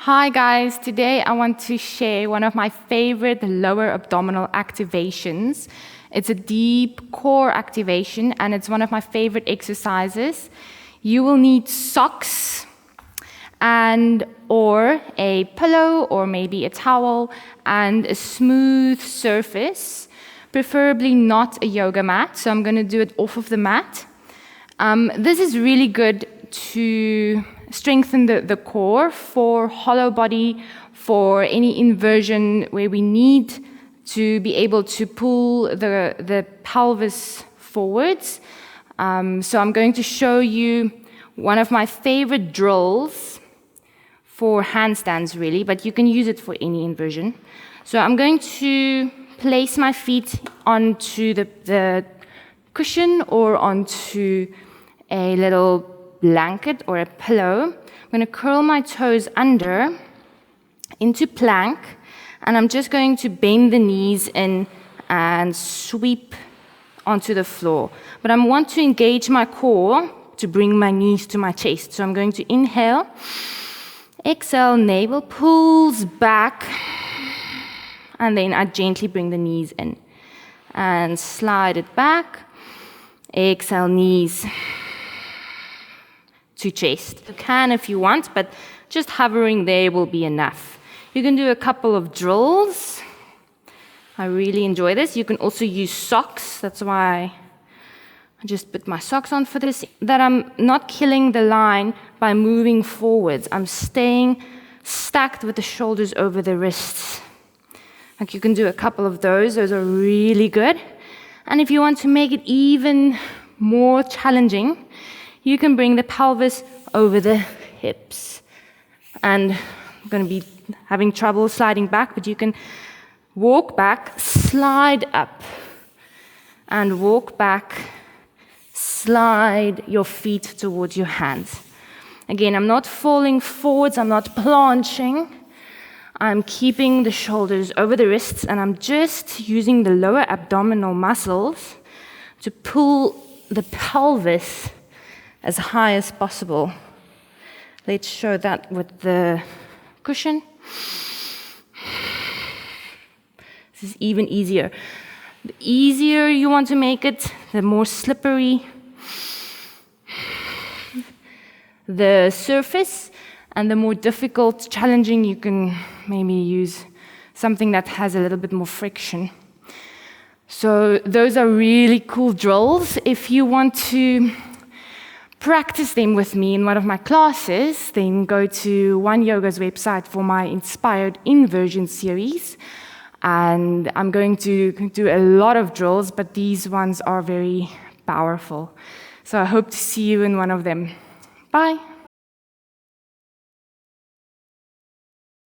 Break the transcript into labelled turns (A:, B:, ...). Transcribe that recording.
A: Hi guys, today I want to share one of my favorite lower abdominal activations. It's a deep core activation and it's one of my favorite exercises. You will need socks or a pillow or maybe a towel and a smooth surface, preferably not a yoga mat, so I'm going to do it off of the mat. This is really good to strengthen the core for hollow body, for any inversion where we need to be able to pull the pelvis forwards. So I'm going to show you one of my favorite drills for handstands really, but you can use it for any inversion. So I'm going to place my feet onto the cushion or onto a little blanket or a pillow. I'm going to curl my toes under into plank, and I'm just going to bend the knees in and sweep onto the floor. But I want to engage my core to bring my knees to my chest. So I'm going to inhale, exhale, navel pulls back, and then I gently bring the knees in and slide it back. Exhale, knees to chest. You can if you want, but just hovering there will be enough. You can do a couple of drills. I really enjoy this. You can also use socks. That's why I just put my socks on for this. That I'm not killing the line by moving forwards. I'm staying stacked with the shoulders over the wrists. Like you can do a couple of those. Those are really good. And if you want to make it even more challenging, you can bring the pelvis over the hips. And I'm going to be having trouble sliding back, but you can walk back, slide up, and walk back, slide your feet towards your hands. Again, I'm not falling forwards, I'm not planching. I'm keeping the shoulders over the wrists, and I'm just using the lower abdominal muscles to pull the pelvis as high as possible. Let's show that with the cushion. This is even easier. The easier you want to make it, the more slippery the surface, and the more difficult, challenging, you can maybe use something that has a little bit more friction. So those are really cool drills. If you want to practice them with me in one of my classes, then go to YOGIS website for my Inspired Inversion series. And I'm going to do a lot of drills, but these ones are very powerful. So I hope to see you in one of them. Bye.